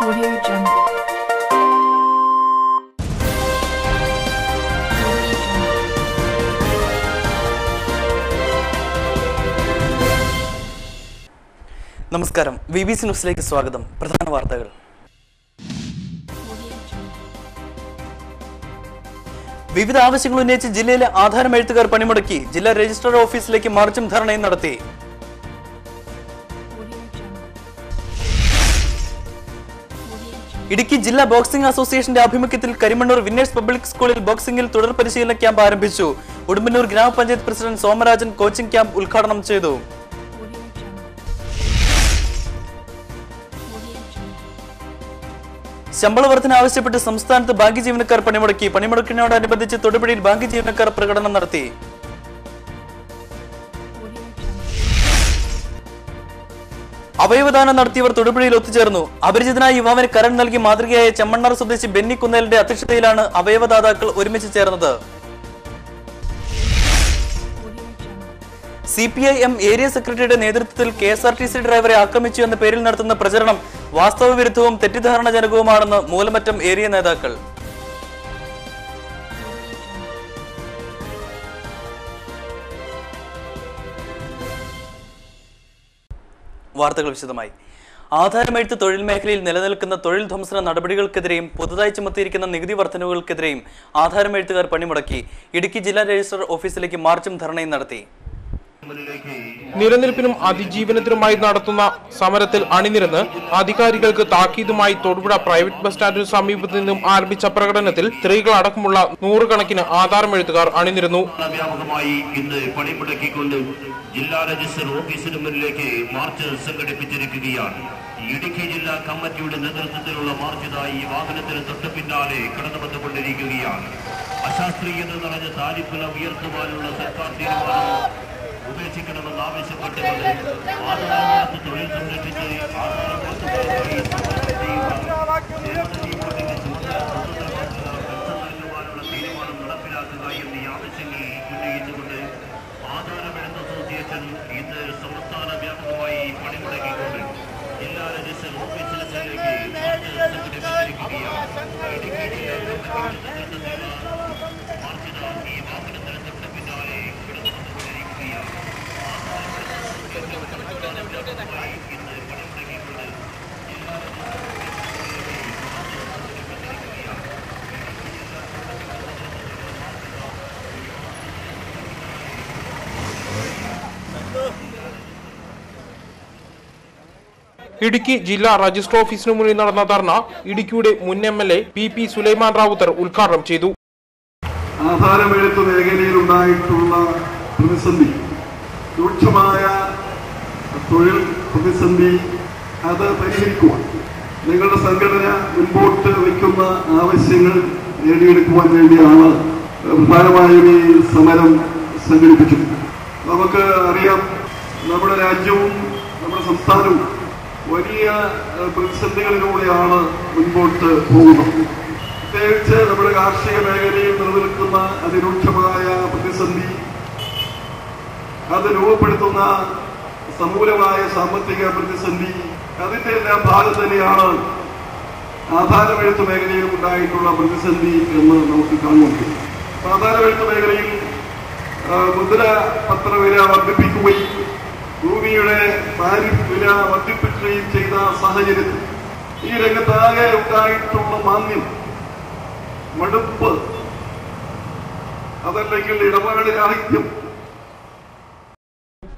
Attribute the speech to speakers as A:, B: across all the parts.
A: Audio Jungle. നമസ്കാരം VBC ന്യൂസിലേക്ക് സ്വാഗതം. പ്രധാന വാർത്തകൾ. വിവിധ ആവശ്യങ്ങൾ ഉന്നയിച്ച് ജില്ലയിലെ ആധാരം എഴുത്തുകാർ പണിമുടക്കി. ജില്ലാ രജിസ്ട്രാർ ഓഫീസിലേക്ക് മാർച്ചും ധർണയും നടത്തി. ഇടുക്കി ജില്ലാ ബോക്സിംഗ് അസോസിയേഷന്റെ ആഭിമുഖ്യത്തിൽ കരിമണ്ണൂർ വിന്നേഴ്സ് പബ്ലിക് സ്കൂളിൽ ബോക്സിംഗിൽ തുടർ പരിശീലന ക്യാമ്പ് ആരംഭിച്ചു. ഉടുമ്പന്നൂർ ഗ്രാമപഞ്ചായത്ത് പ്രസിഡന്റ് സോമരാജൻ കോച്ചിംഗ് ക്യാമ്പ് ഉദ്ഘാടനം ചെയ്തു. ശമ്പള വർധന ആവശ്യപ്പെട്ട് സംസ്ഥാനത്ത് ബാങ്ക് ജീവനക്കാർ പണിമുടക്കി. പണിമുടക്കിനോടനുബന്ധിച്ച് തൊടുപുഴയിൽ ബാങ്ക് ജീവനക്കാർ പ്രകടനം നടത്തി. അവയവദാനം നടത്തിയവർ തൊടുപുഴയിൽ ഒത്തുചേർന്നു. അപരിചിതനായ യുവാവിന് കരൺ നൽകി മാതൃകയായ ചെമ്മണ്ണാർ സ്വദേശി ബെന്നി കുന്നേലിന്റെ അധ്യക്ഷതയിലാണ് അവയവദാതാക്കൾ ഒരുമിച്ച് ചേർന്നത്. CPIM ഏരിയ സെക്രട്ടറിയുടെ നേതൃത്വത്തിൽ KSRTC ഡ്രൈവറെ ആക്രമിച്ചു എന്ന പേരിൽ നടത്തുന്ന പ്രചരണം വാസ്തവ വിരുദ്ധവും തെറ്റിദ്ധാരണജനകവുമാണെന്ന് മൂലമറ്റം ഏരിയ നേതാക്കൾ. വാർത്തകൾ വിശദമായി. ആധാരമെഴുത്ത് തൊഴിൽ മേഖലയിൽ നിലനിൽക്കുന്ന തൊഴിൽ ധ്വംസന നടപടികൾക്കെതിരെയും പുതുതായി ചുമത്തിയിരിക്കുന്ന നികുതി വർധനവുകൾക്കെതിരെയും ആധാരമെഴുത്തുകാർ പണിമുടക്കി. ഇടുക്കി ജില്ലാ രജിസ്ട്രാർ ഓഫീസിലേക്ക് മാർച്ചും ധർണയും നടത്തി.
B: നിലനിൽപ്പിനും അതിജീവനത്തിനുമായി നടത്തുന്ന സമരത്തിൽ അണിനിരന്ന് അധികാരികൾക്ക് താക്കീതുമായി തൊടുപുഴ പ്രൈവറ്റ് ബസ് സ്റ്റാൻഡിന് സമീപത്ത് നിന്നും ആരംഭിച്ച പ്രകടനത്തിൽ സ്ത്രീകളടക്കമുള്ള നൂറുകണക്കിന് ആധാരമെഴുത്തുകാർ അണിനിരന്നു.
C: വ്യാപകമായി ഇന്ന് പണിമുടക്കിക്കൊണ്ട് ജില്ലാ രജിസ്ട്രാർ ഓഫീസിന് മുന്നിലേക്ക് മാർച്ച് സംഘടിപ്പിച്ചിരിക്കുകയാണ്. ഇടുക്കി ജില്ലാ കമ്മിറ്റിയുടെ നേതൃത്വത്തിലുള്ള മാർച്ചിതായി വാഹനത്തിന് തൊട്ടു പിന്നാലെ കടന്നു വന്നുകൊണ്ടിരിക്കുകയാണ്. അശാസ്ത്രീയത നിറഞ്ഞ താരിഫ് ഉയർത്തുവാനുള്ള സർക്കാർ തീരുമാനം ഉപേക്ഷിക്കണമെന്ന് ആവശ്യപ്പെട്ടുകൊണ്ട് ആധാരമെഴുത്ത് തൊഴിൽ സംരക്ഷിച്ച് ആധാരമെഴുത്തുകാർക്കായി നൽകുവാനുള്ള തീരുമാനം നടപ്പിലാക്കുക എന്നീ ആവശ്യങ്ങൾ ഉന്നയിച്ചുകൊണ്ട് ആധാരമെഴുത്ത് അസോസിയേഷൻ ഇന്ന് സംസ്ഥാന വ്യാപകമായി പണിമുടക്കിക്കൊണ്ട് ജില്ലാ രജിസ്ട്രാർ ഓഫീസിന് മുന്നിലേക്ക് സംഘടിപ്പിച്ചിരിക്കുകയാണ്. ഇടുക്കി ജില്ലാ കമ്മിറ്റിയുടെ നേതൃത്വത്തിലുള്ള മാർച്ചിത ഈ വാഹനത്തിന് തൊട്ട് പിന്നാലെ കിടന്നുകൊണ്ടിരിക്കുകയാണ്.
B: ഇടുക്കി ജില്ലാ രജിസ്ട്രാർ ഓഫീസിന് മുന്നിൽ നടന്ന ധർണ ഇടുക്കിയുടെ മുൻ MLA PP സുലൈമാൻ റാവുത്തർ ഉദ്ഘാടനം ചെയ്തു.
D: ആധാരമെഴുത്ത് മേഖലയിലുണ്ടായിട്ടുള്ള പ്രതിസന്ധി, രൂക്ഷമായ തൊഴിൽ പ്രതിസന്ധി, അത് പരിഹരിക്കുവാൻ നിങ്ങളുടെ സംഘടന മുൻപോട്ട് വയ്ക്കുന്ന ആവശ്യങ്ങൾ നേടിയെടുക്കുവാൻ വേണ്ടിയാണ് പ്രധാനമായും ഈ സമരം സംഘടിപ്പിച്ചത്. നമുക്ക് അറിയാം, നമ്മുടെ രാജ്യവും നമ്മുടെ സംസ്ഥാനവും വലിയ പ്രതിസന്ധികളിലൂടെയാണ് മുൻപോട്ട് പോകുന്നത്. പ്രത്യേകിച്ച് നമ്മുടെ കാർഷിക മേഖലയിൽ നിലനിൽക്കുന്ന അതിരൂക്ഷമായ പ്രതിസന്ധി, അത് രൂപപ്പെടുത്തുന്ന സമൂലമായ സാമ്പത്തിക പ്രതിസന്ധി, അതിന്റെ എല്ലാം ഭാഗം തന്നെയാണ് ആധാരമെഴുത്ത് മേഖലയിൽ ഉണ്ടായിട്ടുള്ള പ്രതിസന്ധി എന്ന് നമുക്ക് കാണുവാൻ കഴിയും. ആധാരമെഴുത്ത് മേഖലയിൽ മുദ്രപത്ര വില വർദ്ധിപ്പിക്കുകയും ഭൂമിയുടെ താരിഫ് വില വർദ്ധിപ്പിക്കുകയും ചെയ്ത സാഹചര്യത്തിൽ ഈ രംഗത്താകെ ഉണ്ടായിട്ടുള്ള മാന്ദ്യം, മടുപ്പ്, അതല്ലെങ്കിൽ ഇടപാട് രാഹിത്യം.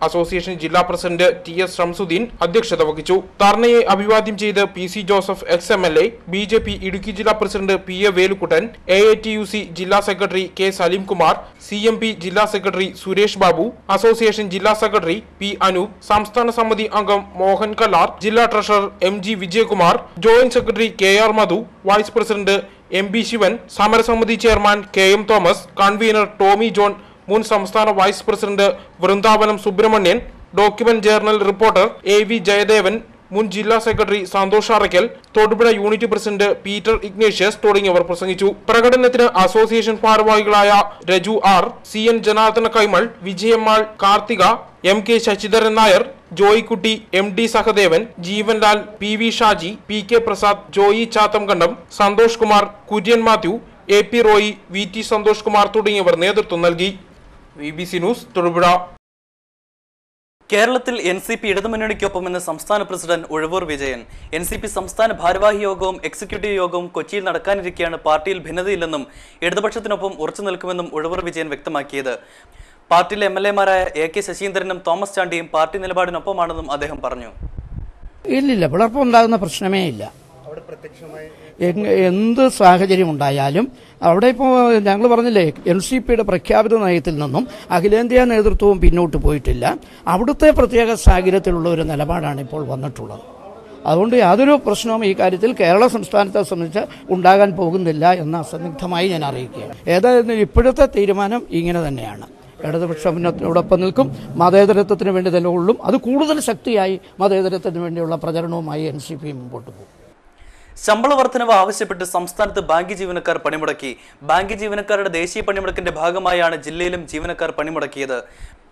B: അസോസിയേഷൻ ജില്ലാ പ്രസിഡന്റ് TS ഷംസുദ്ദീൻ അധ്യക്ഷത വഹിച്ചു. ധർണയെ അഭിവാദ്യം ചെയ്ത് PC Joseph ex-MLA, BJP Idukki ജില്ലാ പ്രസിഡന്റ് PA വേലുക്കുട്ടൻ, AATUC ജില്ലാ സെക്രട്ടറി K സലീംകുമാർ, CMP ജില്ലാ സെക്രട്ടറി സുരേഷ് ബാബു, അസോസിയേഷൻ ജില്ലാ സെക്രട്ടറി P അനൂപ്, സംസ്ഥാന സമിതി അംഗം മോഹൻ കല്ലാർ, ജില്ലാ treasurer MG Vijayakumar, joint secretary KR Madhu, vice president MB Sivan, സമരസമിതി chairman KM Thomas, convener Tommy John, മുൻ സംസ്ഥാന vice president Vrindavanam Subrahmanyan, document journal reporter AV Jayadevan, മുൻ ജില്ലാ secretary Santhosh Arackal, Thodupuzha unit president Peter Ignatius തുടങ്ങിയവർ പ്രസംഗിച്ചു. പ്രകടനത്തിന് അസോസിയേഷൻ ഭാരവാഹികളായ Raju R, CN Janardhana Kaimal, Vijayammal, Karthika, MK Sasidharan Nair, Joykutty, MD Sahadevan, Jeevanlal, PV Shaji, PK Prasad, Joy Chathamkandam, Santhosh Kumar, Kurian Mathew, AP Roy, VT Santhosh Kumar തുടങ്ങിയവർ നേതൃത്വം നൽകി. BBC news Thodupuzha.
A: കേരളത്തിൽ NCP ഇടതുമുന്നണിക്കൊപ്പമെന്ന് സംസ്ഥാന പ്രസിഡന്റ് ഉഴവൂർ വിജയൻ. NCP സംസ്ഥാന ഭാരവാഹി യോഗവും എക്സിക്യൂട്ടീവ് യോഗവും കൊച്ചിയിൽ നടക്കാനിരിക്കെയാണ് പാർട്ടിയിൽ ഭിന്നതയില്ലെന്നും ഇടതുപക്ഷത്തിനൊപ്പം ഉറച്ചു നിൽക്കുമെന്നും ഉഴവൂർ വിജയൻ വ്യക്തമാക്കിയത്. പാർട്ടിയിലെ MLA-മാരായ AK ശശീന്ദ്രനും തോമസ് ചാണ്ടിയും പാർട്ടി നിലപാടിനൊപ്പമാണെന്നും അദ്ദേഹം പറഞ്ഞു.
E: ഇല്ലില്ല, പിളർപ്പുണ്ടാകുന്ന പ്രശ്നമേ ഇല്ല. എന്ത് സാഹചര്യം ഉണ്ടായാലും അവിടെ ഇപ്പോൾ ഞങ്ങൾ പറഞ്ഞില്ലേ, NCPയുടെ പ്രഖ്യാപിത നയത്തിൽ നിന്നും അഖിലേന്ത്യാ നേതൃത്വവും പിന്നോട്ട് പോയിട്ടില്ല. അവിടുത്തെ പ്രത്യേക സാഹചര്യത്തിലുള്ള ഒരു നിലപാടാണ് ഇപ്പോൾ വന്നിട്ടുള്ളത്. അതുകൊണ്ട് യാതൊരു പ്രശ്നവും ഈ കാര്യത്തിൽ കേരള സംസ്ഥാനത്തെ സംബന്ധിച്ച് ഉണ്ടാകാൻ പോകുന്നില്ല എന്ന് അസന്നിഗ്ധമായി ഞാൻ അറിയിക്കുകയാണ്. ഏതായാലും ഇപ്പോഴത്തെ തീരുമാനം ഇങ്ങനെ തന്നെയാണ്. ഇടതുപക്ഷത്തിനോടൊപ്പം നിൽക്കും, മതേതരത്വത്തിന് വേണ്ടി നിലകൊള്ളും. അത് കൂടുതൽ ശക്തിയായി മതേതരത്വത്തിന് വേണ്ടിയുള്ള പ്രചരണവുമായി NCP മുമ്പോട്ട് പോകും.
A: ശമ്പള വർധനവ് ആവശ്യപ്പെട്ട് സംസ്ഥാനത്ത് ബാങ്ക് ജീവനക്കാർ പണിമുടക്കി. ബാങ്ക് ജീവനക്കാരുടെ ദേശീയ പണിമുടക്കിന്റെ ഭാഗമായാണ് ജില്ലയിലും ജീവനക്കാർ പണിമുടക്കിയത്.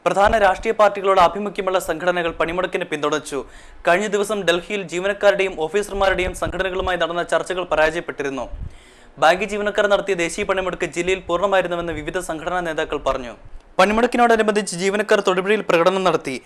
A: പ്രധാന രാഷ്ട്രീയ പാർട്ടികളുടെ ആഭിമുഖ്യമുള്ള സംഘടനകൾ പണിമുടക്കിന് പിന്തുണച്ചു. കഴിഞ്ഞ ദിവസം ഡൽഹിയിൽ ജീവനക്കാരുടെയും ഓഫീസർമാരുടെയും സംഘടനകളുമായി നടന്ന ചർച്ചകൾ പരാജയപ്പെട്ടിരുന്നു. ബാങ്ക് ജീവനക്കാർ നടത്തിയ ദേശീയ പണിമുടക്ക് ജില്ലയിൽ പൂർണ്ണമായിരുന്നുവെന്ന് വിവിധ സംഘടനാ നേതാക്കൾ പറഞ്ഞു. പണിമുടക്കിനോടനുബന്ധിച്ച് ജീവനക്കാർ തൊടുപുഴയിൽ പ്രകടനം നടത്തി.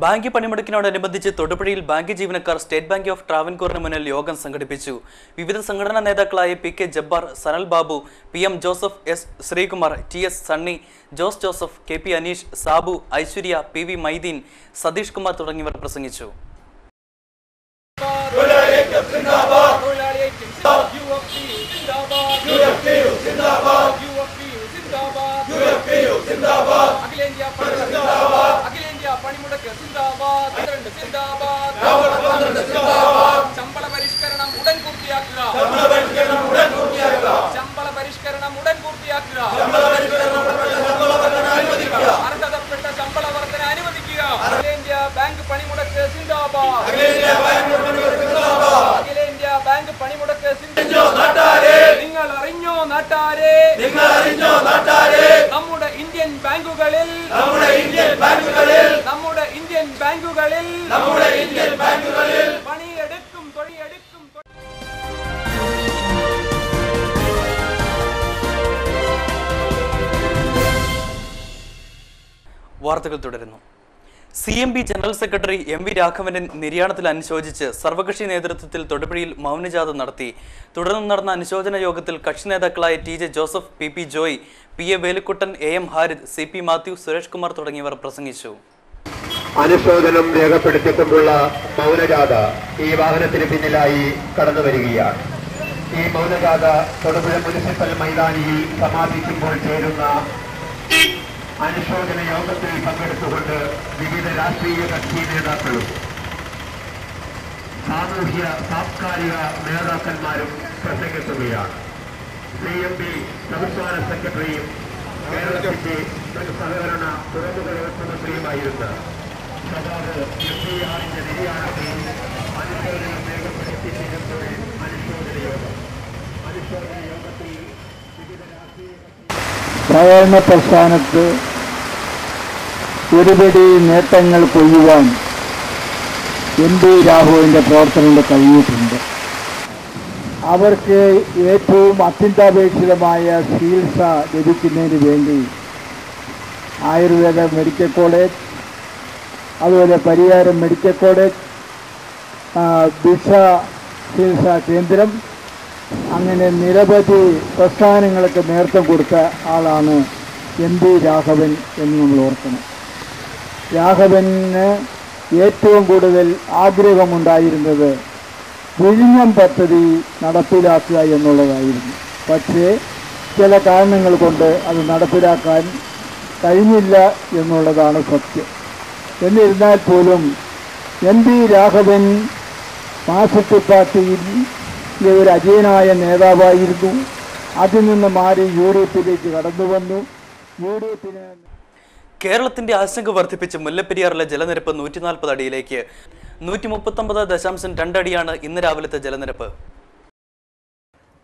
A: ബാങ്ക് പണിമുടക്കിനോടനുബന്ധിച്ച് തൊടുപുഴയിൽ ബാങ്ക് ജീവനക്കാർ സ്റ്റേറ്റ് ബാങ്ക് ഓഫ് ട്രാവൻകൂറിന് മുന്നിൽ യോഗം സംഘടിപ്പിച്ചു. വിവിധ സംഘടനാ നേതാക്കളായ PK Jabbar, Sanal Babu, PM Joseph, S Sreekumar, TS Sunny, Jose Joseph, KP Aneesh, Sabu, Aishwarya, PV Maideen, Satheesh Kumar തുടങ്ങിയവർ പ്രസംഗിച്ചു.
F: ശമ്പള പരിഷ്കരണം ഉടൻ പൂർത്തിയാക്കുക. അർഹതപ്പെട്ട ശമ്പള വർധന അനുവദിക്കുക. അഖിലേന്ത്യാ ബാങ്ക് പണിമുടക്ക് സിന്ദാബാദ്. അഖിലേന്ത്യാ ബാങ്ക് പണിമുടക്ക് സിന്ദാബാദ്. നിങ്ങൾ അറിഞ്ഞോ നാട്ടാരെ, നമ്മുടെ ഇന്ത്യൻ ബാങ്കുകളിൽ പണിയെടുക്കും, തൊഴിലെടുക്കും.
A: വാർത്തകൾ തുടരുന്നു. CMB ജനറൽ സെക്രട്ടറി MV രാഘവന്റെ നിര്യാണത്തിൽ അനുശോചിച്ച് സർവകക്ഷി നേതൃത്വത്തിൽ തൊടുപുഴയിൽ മൗനജാഥ നടത്തി. തുടർന്ന് നടന്ന അനുശോചന യോഗത്തിൽ കക്ഷി നേതാക്കളായ TJ Joseph, PP Joy, PA Velukuttan, AM Harid, CP Mathew, Suresh Kumar തുടങ്ങിയവർ പ്രസംഗിച്ചു.
G: അനുശോചനം രേഖപ്പെടുത്തിക്കൊണ്ടുള്ള മൗനജാഥ ഈ വാഹനത്തിന് പിന്നിലായി കടന്നു വരികയാണ്. ഈ മൗനജാഥ തൊടുപുഴ മുനിസിപ്പൽ മൈതാനിയിൽ സമാപിക്കുമ്പോൾ ചേരുന്ന അനുശോചന യോഗത്തിൽ പങ്കെടുത്തുകൊണ്ട് വിവിധ രാഷ്ട്രീയ കക്ഷി നേതാക്കളും സാമൂഹ്യ സാംസ്കാരിക നേതാക്കന്മാരും പ്രസംഗിക്കുകയാണ്. CMB സംസ്ഥാന സെക്രട്ടറിയും കേരളത്തിന്റെ സഹകരണ തുറമുഖ മുഖ്യമന്ത്രിയുമായിരുന്ന സഖാവ് MVRന്റെ നിര്യാണത്തിൽ അനുശോചനം രേഖപ്പെടുത്തിയിരിക്കുമ്പോൾ അനുശോചന യോഗത്തിൽ വിവിധ രാഷ്ട്രീയ
H: സഹകരണ പ്രസ്ഥാനത്ത് ഒരുപടി നേട്ടങ്ങൾ കൊയ്യുവാൻ MV രാഘവന്റെ പ്രവർത്തനങ്ങൾ കഴിഞ്ഞിട്ടുണ്ട്. അവർക്ക് ഏറ്റവും അത്യന്താപേക്ഷിതമായ ചികിത്സ ലഭിക്കുന്നതിന് വേണ്ടി ആയുർവേദ മെഡിക്കൽ കോളേജ്, അതുപോലെ പരിയാരം മെഡിക്കൽ കോളേജ്, ദിശ ചികിത്സാ കേന്ദ്രം, അങ്ങനെ നിരവധി പ്രസ്ഥാനങ്ങൾക്ക് നേതൃത്വം കൊടുത്ത ആളാണ് MP രാഘവൻ എന്ന് നമ്മൾ ഓർക്കണം. രാഘവന് ഏറ്റവും കൂടുതൽ ആഗ്രഹമുണ്ടായിരുന്നത് വിഴിഞ്ഞം പദ്ധതി നടപ്പിലാക്കുക എന്നുള്ളതായിരുന്നു. പക്ഷേ ചില കാരണങ്ങൾ കൊണ്ട് അത് നടപ്പിലാക്കാൻ കഴിഞ്ഞില്ല എന്നുള്ളതാണ് സത്യം. എന്നിരുന്നാൽ പോലും MP രാഘവൻ മാർക്സിസ്റ്റ് പാർട്ടിയിലെ ഒരു അജയനായ നേതാവായിരുന്നു. അതിൽ നിന്ന് മാറി UDP-യിലേക്ക് കടന്നു വന്നു. UDP-ന്
A: കേരളത്തിന്റെ ആശങ്ക വർദ്ധിപ്പിച്ച് മുല്ലപ്പെരിയാറിലെ ജലനിരപ്പ് 140 അടിയിലേക്ക്. 139.2 അടിയാണ് ഇന്ന് രാവിലത്തെ ജലനിരപ്പ്.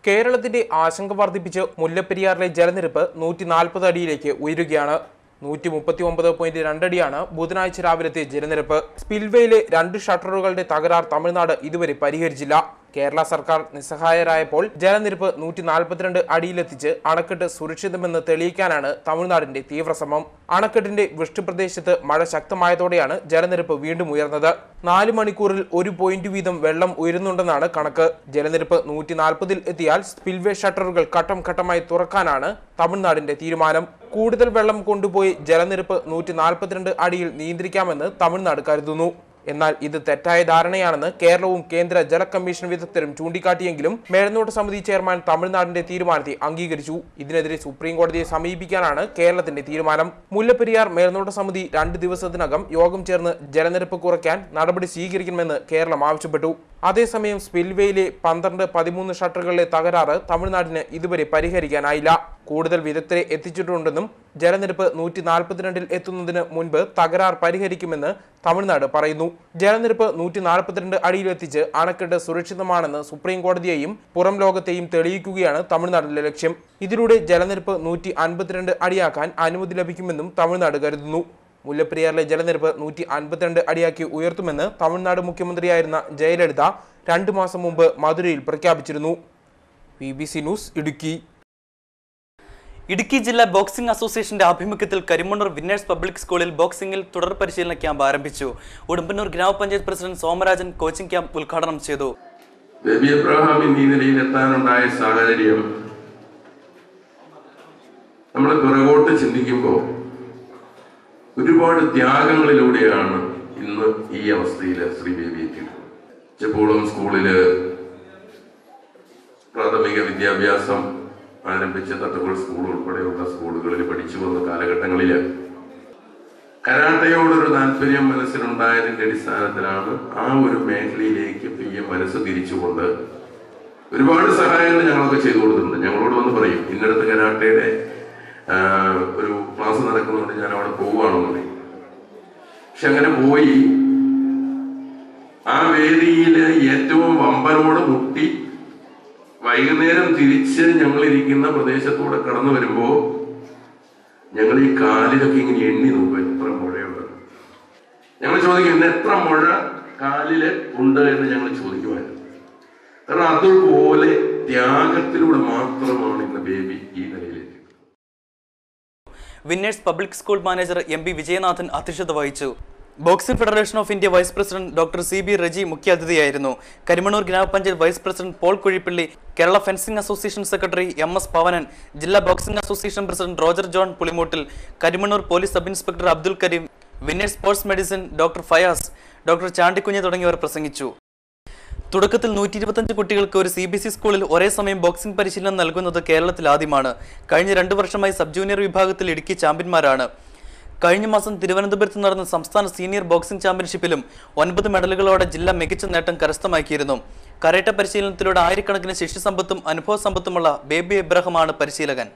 B: കേരളത്തിന്റെ ആശങ്ക വർദ്ധിപ്പിച്ച് മുല്ലപ്പെരിയാറിലെ ജലനിരപ്പ് 140 അടിയിലേക്ക് ഉയരുകയാണ്. 139.2 അടിയാണ് ബുധനാഴ്ച രാവിലത്തെ ജലനിരപ്പ്. സ്പിൽവേയിലെ 2 ഷട്ടറുകളുടെ തകരാർ തമിഴ്നാട് ഇതുവരെ പരിഹരിച്ചില്ല. കേരള സർക്കാർ നിസ്സഹായരായപ്പോൾ ജലനിരപ്പ് 142 അടിയിലെത്തിച്ച് അണക്കെട്ട് സുരക്ഷിതമെന്ന് തെളിയിക്കാനാണ് തമിഴ്നാടിന്റെ തീവ്രശ്രമം. അണക്കെട്ടിന്റെ വൃഷ്ടിപ്രദേശത്ത് മഴ ശക്തമായതോടെയാണ് ജലനിരപ്പ് വീണ്ടും ഉയർന്നത്. 4 മണിക്കൂറിൽ 1 പോയിന്റ് വീതം വെള്ളം ഉയരുന്നുണ്ടെന്നാണ് കണക്ക്. ജലനിരപ്പ് 140-ൽ എത്തിയാൽ സ്പിൽവേ ഷട്ടറുകൾ ഘട്ടം ഘട്ടമായി തുറക്കാനാണ് തമിഴ്നാടിന്റെ തീരുമാനം. കൂടുതൽ വെള്ളം കൊണ്ടുപോയി ജലനിരപ്പ് 142 അടിയിൽ നിയന്ത്രിക്കാമെന്ന് തമിഴ്നാട് കരുതുന്നു. എന്നാൽ ഇത് തെറ്റായ ധാരണയാണെന്ന് കേരളവും കേന്ദ്ര ജല കമ്മീഷൻ വിദഗ്ധരും ചൂണ്ടിക്കാട്ടിയെങ്കിലും മേൽനോട്ട സമിതി ചെയർമാൻ തമിഴ്നാടിന്റെ തീരുമാനത്തെ അംഗീകരിച്ചു. ഇതിനെതിരെ സുപ്രീം കോടതിയെ സമീപിക്കാനാണ് കേരളത്തിന്റെ തീരുമാനം. മുല്ലപ്പെരിയാർ മേൽനോട്ട സമിതി 2 ദിവസത്തിനകം യോഗം ചേർന്ന് ജലനിരപ്പ് കുറയ്ക്കാൻ നടപടി സ്വീകരിക്കണമെന്ന് കേരളം ആവശ്യപ്പെട്ടു. അതേസമയം സ്പിൽവേയിലെ 12-13 ഷട്ടറുകളിലെ തകരാറ് തമിഴ്നാടിന് ഇതുവരെ പരിഹരിക്കാനായില്ല. കൂടുതൽ വിദഗ്ധരെ എത്തിച്ചിട്ടുണ്ടെന്നും ജലനിരപ്പ് 142-ൽ എത്തുന്നതിന് മുൻപ് തകരാർ പരിഹരിക്കുമെന്ന് തമിഴ്നാട് പറയുന്നു. ജലനിരപ്പ് 142 അടിയിലെത്തിച്ച് അണക്കെട്ട് സുരക്ഷിതമാണെന്ന് സുപ്രീം കോടതിയെയും പുറം ലോകത്തെയും തെളിയിക്കുകയാണ് തമിഴ്നാടിന്റെ ലക്ഷ്യം. ഇതിലൂടെ ജലനിരപ്പ് 152 അടിയാക്കാൻ അനുമതി ലഭിക്കുമെന്നും തമിഴ്നാട് കരുതുന്നു. മുല്ലപ്പെരിയാറിലെ ജലനിരപ്പ് 152 അടിയാക്കി ഉയർത്തുമെന്ന് തമിഴ്നാട് മുഖ്യമന്ത്രിയായിരുന്ന ജയലളിത 2 മാസം മുമ്പ് മധുരയിൽ പ്രഖ്യാപിച്ചിരുന്നു. BBC news, Idukki.
A: ഇടുക്കി ജില്ലാ ബോക്സിംഗ് അസോസിയേഷന്റെ ആഭിമുഖ്യത്തിൽ കരിമണ്ണൂർ വിന്നേഴ്സ് പബ്ലിക് സ്കൂളിൽ ബോക്സിംഗിൽ തുടർ പരിശീലന ക്യാമ്പ് ആരംഭിച്ചു. ഉടുമ്പന്നൂർ ഗ്രാമപഞ്ചായത്ത് പ്രസിഡന്റ് സോമരാജൻ കോച്ചിംഗ് ക്യാമ്പ് ഉദ്ഘാടനം ചെയ്തു.
I: ബേബി എബ്രഹാം ഈ നിലയിലെത്താനുണ്ടായ സാഹചര്യം നമ്മൾ പിറകോട്ട് ചിന്തിക്കുമ്പോൾ ഒരുപാട് ത്യാഗങ്ങളിലൂടെയാണ് ഇന്ന് ഈ അവസ്ഥയിൽ ശ്രീ ബേബി എത്തിയിട്ടുള്ളത്. ചെപ്പോളം സ്കൂളില് പ്രാഥമിക വിദ്യാഭ്യാസം ആരംഭിച്ച തട്ടുകൾ സ്കൂൾ ഉൾപ്പെടെയുള്ള സ്കൂളുകളിൽ പഠിച്ചു വന്ന കാലഘട്ടങ്ങളിൽ കരാട്ടയോടൊരു താല്പര്യം മനസ്സിലുണ്ടായതിന്റെ അടിസ്ഥാനത്തിലാണ് ആ ഒരു മേഖലയിലേക്ക് PM മനസ്സ് തിരിച്ചുകൊണ്ട് ഒരുപാട് സഹായങ്ങൾ ഞങ്ങളൊക്കെ ചെയ്തു കൊടുത്തിട്ടുണ്ട്. ഞങ്ങളോട് വന്ന് പറയും, ഇന്നടത്ത് കരാട്ടയുടെ ഒരു ക്ലാസ് നടക്കുന്നുണ്ട്, ഞാൻ അവിടെ പോവുകയാണെന്ന് പറയും. പക്ഷെ അങ്ങനെ പോയി ആ വേദിയിൽ ഏറ്റവും വമ്പനോട് മുട്ടി വൈകുന്നേരം തിരിച്ച് ഞങ്ങളിരിക്കുന്ന പ്രദേശത്തൂടെ കടന്നു വരുമ്പോ ഞങ്ങൾ ഈ കാലിലൊക്കെ ഇങ്ങനെ എണ്ണി നോക്കും എത്ര മുഴയുണ്ട്. ഞങ്ങൾ ചോദിക്കും ഇന്ന് എത്ര മുഴ കാലില് ഉണ്ട് എന്ന് ഞങ്ങൾ ചോദിക്കുമായിരുന്നു. കാരണം അതുപോലെ ത്യാഗത്തിലൂടെ മാത്രമാണ് ഇന്ന് ബേബി ഈ നിലയിലെത്തിയത്.
A: Winners public school manager MP Vijayanathan അധ്യക്ഷത വഹിച്ചു. Boxing federation of India vice president doctor CB Reji മുഖ്യാതിഥിയായിരുന്നു. Karimannoor grama panchayat vice president Paul Kuzhippally, Kerala fencing association secretary MS Pavanan, ജില്ലാ boxing association president Roger John Pulimoottil, Karimannoor police sub inspector Abdul Kareem, winners sports medicine doctor Fayas, doctor Chandikunju തുടങ്ങിയവർ പ്രസംഗിച്ചു. തുടക്കത്തിൽ 125 കുട്ടികൾക്ക് ഒരു CBC സ്കൂളിൽ ഒരേ സമയം ബോക്സിംഗ് പരിശീലനം നൽകുന്നത് കേരളത്തിൽ ആദ്യമാണ്. കഴിഞ്ഞ 2 വർഷമായി സബ് ജൂനിയർ വിഭാഗത്തിൽ ഇടുക്കി ചാമ്പ്യന്മാരാണ്. കഴിഞ്ഞ മാസം തിരുവനന്തപുരത്ത് നടന്ന സംസ്ഥാന സീനിയർ ബോക്സിംഗ് ചാമ്പ്യൻഷിപ്പിലും 9 മെഡലുകളോടെ ജില്ല മികച്ച നേട്ടം കരസ്ഥമാക്കിയിരുന്നു. കരാട്ടെ പരിശീലനത്തിലൂടെ ആയിരക്കണക്കിന് ശിഷ്യസമ്പത്തും അനുഭവ സമ്പത്തുമുള്ള ബേബി എബ്രഹാമാണ് പരിശീലകൻ.